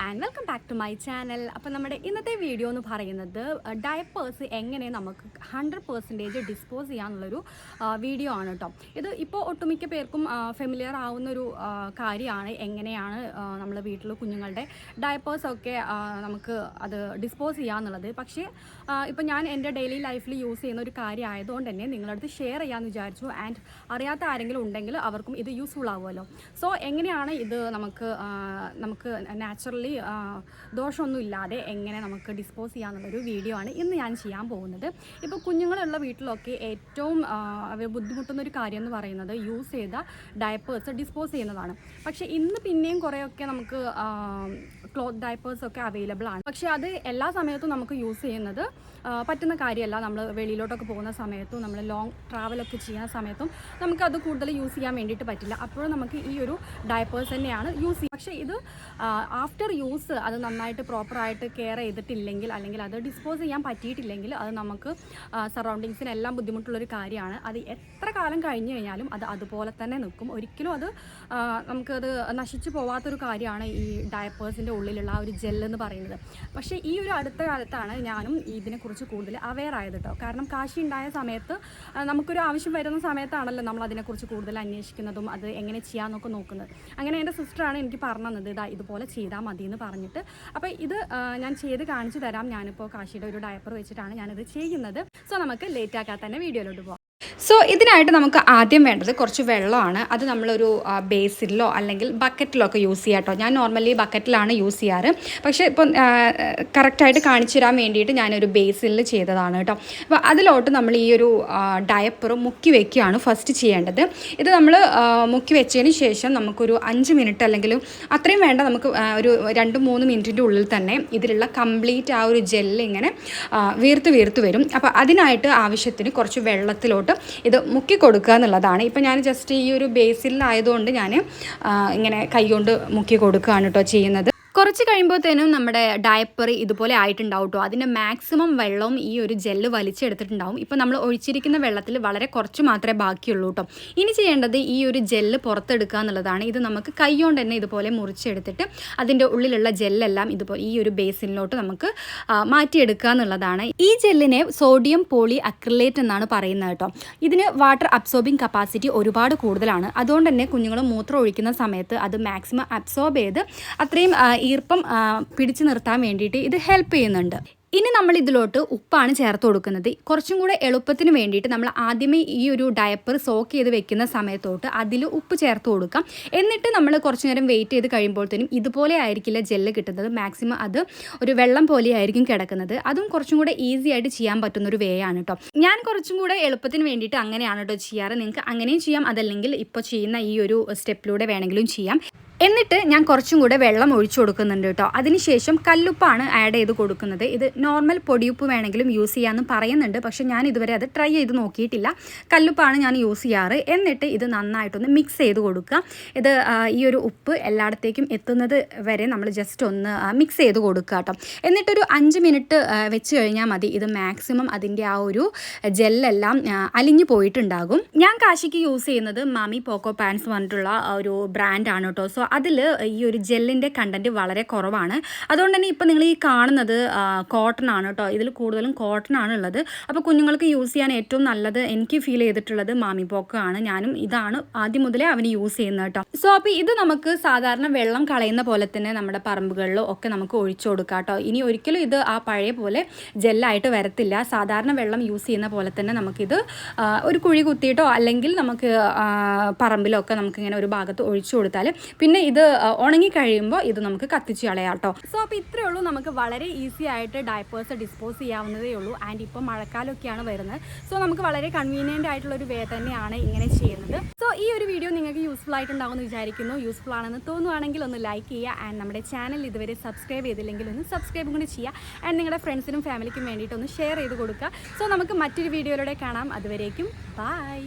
And welcome back to my channel. അപ്പോൾ നമ്മുടെ ഇന്നത്തെ വീഡിയോ എന്ന് പറയുന്നത് ഡയപ്പേഴ്സ് എങ്ങനെ നമുക്ക് 100% ഡിസ്പോസ് ചെയ്യാന്നുള്ളൊരു വീഡിയോ ആണ് കേട്ടോ. ഇത് ഇപ്പോൾ ഒട്ടുമിക്ക പേർക്കും ഫെമിലിയർ ആവുന്നൊരു കാര്യമാണ്. എങ്ങനെയാണ് നമ്മൾ വീട്ടിൽ കുഞ്ഞുങ്ങളുടെ ഡയപ്പേഴ്സൊക്കെ നമുക്ക് അത് ഡിസ്പോസ് ചെയ്യാന്നുള്ളത്. പക്ഷേ ഇപ്പോൾ ഞാൻ എൻ്റെ ഡെയിലി ലൈഫിൽ യൂസ് ചെയ്യുന്ന ഒരു കാര്യം ആയതുകൊണ്ട് തന്നെ നിങ്ങളടുത്ത് ഷെയർ ചെയ്യാമെന്ന് വിചാരിച്ചു. ആൻഡ് അറിയാത്ത ആരെങ്കിലും ഉണ്ടെങ്കിൽ അവർക്കും ഇത് യൂസ്ഫുൾ ആവുമല്ലോ. സോ എങ്ങനെയാണ് ഇത് നമുക്ക് നാച്ചുറലി ദോഷമൊന്നും ഇല്ലാതെ എങ്ങനെ നമുക്ക് ഡിസ്പോസ് ചെയ്യാമെന്നുള്ളൊരു വീഡിയോ ആണ് ഇന്ന് ഞാൻ ചെയ്യാൻ പോകുന്നത്. ഇപ്പോൾ കുഞ്ഞുങ്ങളുള്ള വീട്ടിലൊക്കെ ഏറ്റവും ബുദ്ധിമുട്ടുന്നൊരു കാര്യം എന്ന് പറയുന്നത് യൂസ് ചെയ്ത ഡയപ്പേഴ്സ് ഡിസ്പോസ് ചെയ്യുന്നതാണ്. പക്ഷേ ഇന്ന് പിന്നെയും കുറേയൊക്കെ നമുക്ക് ക്ലോത്ത് ഡയപ്പേഴ്സൊക്കെ അവൈലബിൾ ആണ്. പക്ഷേ അത് എല്ലാ സമയത്തും നമുക്ക് യൂസ് ചെയ്യുന്നത് പറ്റുന്ന കാര്യമല്ല. നമ്മൾ വെളിയിലോട്ടൊക്കെ പോകുന്ന സമയത്തും നമ്മൾ ലോങ് ട്രാവലൊക്കെ ചെയ്യുന്ന സമയത്തും നമുക്കത് കൂടുതൽ യൂസ് ചെയ്യാൻ വേണ്ടിയിട്ട് പറ്റില്ല. അപ്പോഴും നമുക്ക് ഈ ഒരു ഡയപ്പേഴ്സ് തന്നെയാണ് യൂസ് ചെയ്യുക. പക്ഷേ ഇത് ആഫ്റ്റർ യൂസ് അത് നന്നായിട്ട് പ്രോപ്പറായിട്ട് കെയർ ചെയ്തിട്ടില്ലെങ്കിൽ അല്ലെങ്കിൽ അത് ഡിസ്പോസ് ചെയ്യാൻ പറ്റിയിട്ടില്ലെങ്കിൽ അത് നമുക്ക് സറൗണ്ടിങ്സിനെല്ലാം ബുദ്ധിമുട്ടുള്ളൊരു കാര്യമാണ്. അത് എത്ര കാലം കഴിഞ്ഞ് കഴിഞ്ഞാലും അത് അതുപോലെ തന്നെ നിൽക്കും. ഒരിക്കലും അത് നമുക്കത് നശിച്ചു പോവാത്തൊരു കാര്യമാണ് ഈ ഡയപ്പേഴ്സിൻ്റെ ഉള്ളിലുള്ള ആ ഒരു ജെല്ലെന്ന് പറയുന്നത്. പക്ഷേ ഈ ഒരു അടുത്ത കാലത്താണ് ഞാനും ഇതിനെക്കുറിച്ച് കൂടുതൽ അവെയർ ആയത് കേട്ടോ. കാരണം കാശി ഉണ്ടായ സമയത്ത് നമുക്കൊരു ആവശ്യം വരുന്ന സമയത്താണല്ലോ നമ്മൾ അതിനെക്കുറിച്ച് കൂടുതൽ അന്വേഷിക്കുന്നതും അത് എങ്ങനെ ചെയ്യാമെന്നൊക്കെ നോക്കുന്നത്. അങ്ങനെ എൻ്റെ സിസ്റ്ററാണ് എനിക്ക് പറഞ്ഞു തന്നത് ഇതുപോലെ ചെയ്താൽ മതി എന്ന് പറഞ്ഞിട്ട്. അപ്പോൾ ഇത് ഞാൻ ചെയ്ത് കാണിച്ചു തരാം. ഞാനിപ്പോൾ കാശിയുടെ ഒരു ഡയപ്പർ വെച്ചിട്ടാണ് ഞാനിത് ചെയ്യുന്നത്. സോ നമുക്ക് ലേറ്റ് ആക്കാതെ തന്നെ വീഡിയോയിലോട്ട് പോകാം. സോ ഇതിനായിട്ട് നമുക്ക് ആദ്യം വേണ്ടത് കുറച്ച് വെള്ളമാണ്. അത് നമ്മളൊരു ബേസിലോ അല്ലെങ്കിൽ ബക്കറ്റിലോ ഒക്കെ യൂസ് ചെയ്യാം കേട്ടോ. ഞാൻ നോർമലി ബക്കറ്റിലാണ് യൂസ് ചെയ്യാറ്. പക്ഷേ ഇപ്പം കറക്റ്റായിട്ട് കാണിച്ചു തരാൻ വേണ്ടിയിട്ട് ഞാനൊരു ബേസിലിൽ ചെയ്തതാണ് കേട്ടോ. അപ്പോൾ അതിലോട്ട് നമ്മൾ ഈ ഒരു ഡയപ്പർ മുക്കി വയ്ക്കുകയാണ് ഫസ്റ്റ് ചെയ്യേണ്ടത്. ഇത് നമ്മൾ മുക്കി വെച്ചതിന് ശേഷം നമുക്കൊരു 5 മിനിറ്റ് അല്ലെങ്കിൽ അത്രയും വേണ്ട, നമുക്ക് ഒരു 2-3 മിനിറ്റിൻ്റെ ഉള്ളിൽ തന്നെ ഇതിലുള്ള കംപ്ലീറ്റ് ആ ഒരു ജെല്ല് ഇങ്ങനെ വീർത്ത് വരും. അപ്പോൾ അതിനായിട്ട് ആവശ്യത്തിന് കുറച്ച് വെള്ളത്തിലോട്ട് ഇത് മുക്കി കൊടുക്കുക എന്നുള്ളതാണ്. ഇപ്പം ഞാൻ ജസ്റ്റ് ഈ ഒരു ബേസിലായതുകൊണ്ട് ഞാൻ ഇങ്ങനെ കൈകൊണ്ട് മുക്കി കൊടുക്കുകയാണ് കേട്ടോ ചെയ്യുന്നത്. കുറച്ച് കഴിയുമ്പോഴത്തേനും നമ്മുടെ ഡയപ്പർ ഇതുപോലെ ആയിട്ടുണ്ടാവും കേട്ടോ. അതിൻ്റെ മാക്സിമം വെള്ളവും ഈ ഒരു ജെല്ല് വലിച്ചെടുത്തിട്ടുണ്ടാവും. ഇപ്പോൾ നമ്മൾ ഒഴിച്ചിരിക്കുന്ന വെള്ളത്തിൽ വളരെ കുറച്ച് മാത്രമേ ബാക്കിയുള്ളൂ കേട്ടോ. ഇനി ചെയ്യേണ്ടത് ഈ ഒരു ജെല്ല് പുറത്തെടുക്കുക എന്നുള്ളതാണ്. ഇത് നമുക്ക് കൈ കൊണ്ട് തന്നെ ഇതുപോലെ മുറിച്ചെടുത്തിട്ട് അതിൻ്റെ ഉള്ളിലുള്ള ജെല്ലെല്ലാം ഇതുപോലെ ഈ ഒരു ബേസിനിലോട്ട് നമുക്ക് മാറ്റിയെടുക്കുക എന്നുള്ളതാണ്. ഈ ജെല്ലിനെ സോഡിയം പോളി അക്രിലേറ്റ് എന്നാണ് പറയുന്നത് കേട്ടോ. ഇതിന് വാട്ടർ അബ്സോർബിങ് കപ്പാസിറ്റി ഒരുപാട് കൂടുതലാണ്. അതുകൊണ്ട് തന്നെ കുഞ്ഞുങ്ങൾ മൂത്രം ഒഴിക്കുന്ന സമയത്ത് അത് മാക്സിമം അബ്സോർബ് ചെയ്ത് അത്രയും ഈർപ്പം പിടിച്ചു നിർത്താൻ വേണ്ടിയിട്ട് ഇത് ഹെൽപ്പ് ചെയ്യുന്നുണ്ട്. ഇനി നമ്മൾ ഇതിലോട്ട് ഉപ്പാണ് ചേർത്ത് കൊടുക്കുന്നത്. കുറച്ചും കൂടെ എളുപ്പത്തിന് വേണ്ടിയിട്ട് നമ്മൾ ആദ്യമേ ഈ ഒരു ഡയപ്പർ സോക്ക് ചെയ്ത് വെക്കുന്ന സമയത്തോട്ട് അതിൽ ഉപ്പ് ചേർത്ത് കൊടുക്കാം. എന്നിട്ട് നമ്മൾ കുറച്ച് നേരം വെയിറ്റ് ചെയ്ത് കഴിയുമ്പോഴത്തേനും ഇതുപോലെ ആയിരിക്കില്ല ജെല്ല് കിട്ടുന്നത്. മാക്സിമം അത് ഒരു വെള്ളം പോലെ ആയിരിക്കും കിടക്കുന്നത്. അതും കുറച്ചും കൂടെ ഈസി ആയിട്ട് ചെയ്യാൻ പറ്റുന്നൊരു വേ ആണ് കേട്ടോ. ഞാൻ കുറച്ചും കൂടെ എളുപ്പത്തിന് വേണ്ടിയിട്ട് അങ്ങനെയാണ് കേട്ടോ ചെയ്യാറ്. നിങ്ങൾക്ക് അങ്ങനെയും ചെയ്യാം, അതല്ലെങ്കിൽ ഇപ്പോൾ ചെയ്യുന്ന ഈ ഒരു സ്റ്റെപ്പിലൂടെ വേണമെങ്കിലും ചെയ്യാം. എന്നിട്ട് ഞാൻ കുറച്ചും കൂടെ വെള്ളം ഒഴിച്ചു കൊടുക്കുന്നുണ്ട് കേട്ടോ. അതിനുശേഷം കല്ലുപ്പാണ് ആഡ് ചെയ്ത് കൊടുക്കുന്നത്. ഇത് നോർമൽ പൊടിയുപ്പ് വേണമെങ്കിലും യൂസ് ചെയ്യാമെന്ന് പറയുന്നുണ്ട്. പക്ഷേ ഞാൻ ഇതുവരെ അത് ട്രൈ ചെയ്ത് നോക്കിയിട്ടില്ല. കല്ലുപ്പാണ് ഞാൻ യൂസ് ചെയ്യാറ്. എന്നിട്ട് ഇത് നന്നായിട്ടൊന്ന് മിക്സ് ചെയ്ത് കൊടുക്കുക. ഇത് ഈ ഒരു ഉപ്പ് എല്ലായിടത്തേക്കും എത്തുന്നത് വരെ നമ്മൾ ജസ്റ്റ് ഒന്ന് മിക്സ് ചെയ്ത് കൊടുക്കുക കേട്ടോ. എന്നിട്ടൊരു 5 മിനിറ്റ് വെച്ച് കഴിഞ്ഞാൽ മതി. ഇത് മാക്സിമം അതിൻ്റെ ആ ഒരു ജെല്ലെല്ലാം അലിഞ്ഞു പോയിട്ടുണ്ടാകും. ഞാൻ കാശിക്ക് യൂസ് ചെയ്യുന്നത് മാമി പോക്കോ പാൻസ് പറഞ്ഞിട്ടുള്ള ഒരു ബ്രാൻഡാണ് കേട്ടോ. സോ അതിൽ ഈ ഒരു ജെല്ലിൻ്റെ കണ്ടൻറ്റ് വളരെ കുറവാണ്. അതുകൊണ്ട് തന്നെ ഇപ്പോൾ നിങ്ങൾ ഈ കാണുന്നത് കോട്ടൺ ആണ് കേട്ടോ. ഇതിൽ കൂടുതലും കോട്ടൺ ആണ് ഉള്ളത്. അപ്പോൾ കുഞ്ഞുങ്ങൾക്ക് യൂസ് ചെയ്യാൻ ഏറ്റവും നല്ലത് എനിക്ക് ഫീൽ ചെയ്തിട്ടുള്ളത് മാമി പോക്കോ ആണ്. ഞാനും ഇതാണ് ആദ്യം മുതലേ അവന് യൂസ് ചെയ്യുന്നത് കേട്ടോ. സോ അപ്പോൾ ഇത് നമുക്ക് സാധാരണ വെള്ളം കളയുന്ന പോലെ തന്നെ നമ്മുടെ പറമ്പുകളിലോ ഒക്കെ നമുക്ക് ഒഴിച്ചു കൊടുക്കാം കേട്ടോ. ഇനി ഒരിക്കലും ഇത് ആ പഴയ പോലെ ജെല്ലായിട്ട് വരത്തില്ല. സാധാരണ വെള്ളം യൂസ് ചെയ്യുന്ന പോലെ തന്നെ നമുക്കിത് ഒരു കുഴി കുത്തിയിട്ടോ അല്ലെങ്കിൽ നമുക്ക് പറമ്പിലോ ഒക്കെ നമുക്കിങ്ങനെ ഒരു ഭാഗത്ത് ഒഴിച്ചു കൊടുത്താൽ പിന്നെ ഇത് ഉണങ്ങി കഴിയുമ്പോൾ ഇത് നമുക്ക് കത്തിച്ച് കളയാം കേട്ടോ. സോ അപ്പോൾ ഇത്രയേ ഉള്ളൂ. നമുക്ക് വളരെ ഈസി ആയിട്ട് ഡയപ്പേഴ്സ് ഡിസ്പോസ് ചെയ്യാവുന്നതേ ഉള്ളൂ. ആൻഡ് ഇപ്പോൾ മഴക്കാലമൊക്കെയാണ് വരുന്നത്. സോ നമുക്ക് വളരെ കൺവീനിയൻ്റ് ആയിട്ടുള്ളൊരു വേ തന്നെയാണ് ഇങ്ങനെ ചെയ്യുന്നത്. സോ ഈ ഒരു വീഡിയോ നിങ്ങൾക്ക് യൂസ്ഫുൾ ആയിട്ടുണ്ടാകുമെന്ന് വിചാരിക്കുന്നു. യൂസ്ഫുൾ ആണെന്ന് തോന്നുവാണെങ്കിൽ ഒന്ന് ലൈക്ക് ചെയ്യുക. ആൻഡ് നമ്മുടെ ചാനൽ ഇതുവരെ സബ്സ്ക്രൈബ് ചെയ്തില്ലെങ്കിൽ ഒന്ന് സബ്സ്ക്രൈബും കൂടി ചെയ്യുക. ആൻഡ് നിങ്ങളുടെ ഫ്രണ്ട്സിനും ഫാമിലിക്കും വേണ്ടിയിട്ട് ഒന്ന് ഷെയർ ചെയ്ത് കൊടുക്കുക. സോ നമുക്ക് മറ്റൊരു വീഡിയോയിലൂടെ കാണാം. അതുവരേക്കും ബൈ.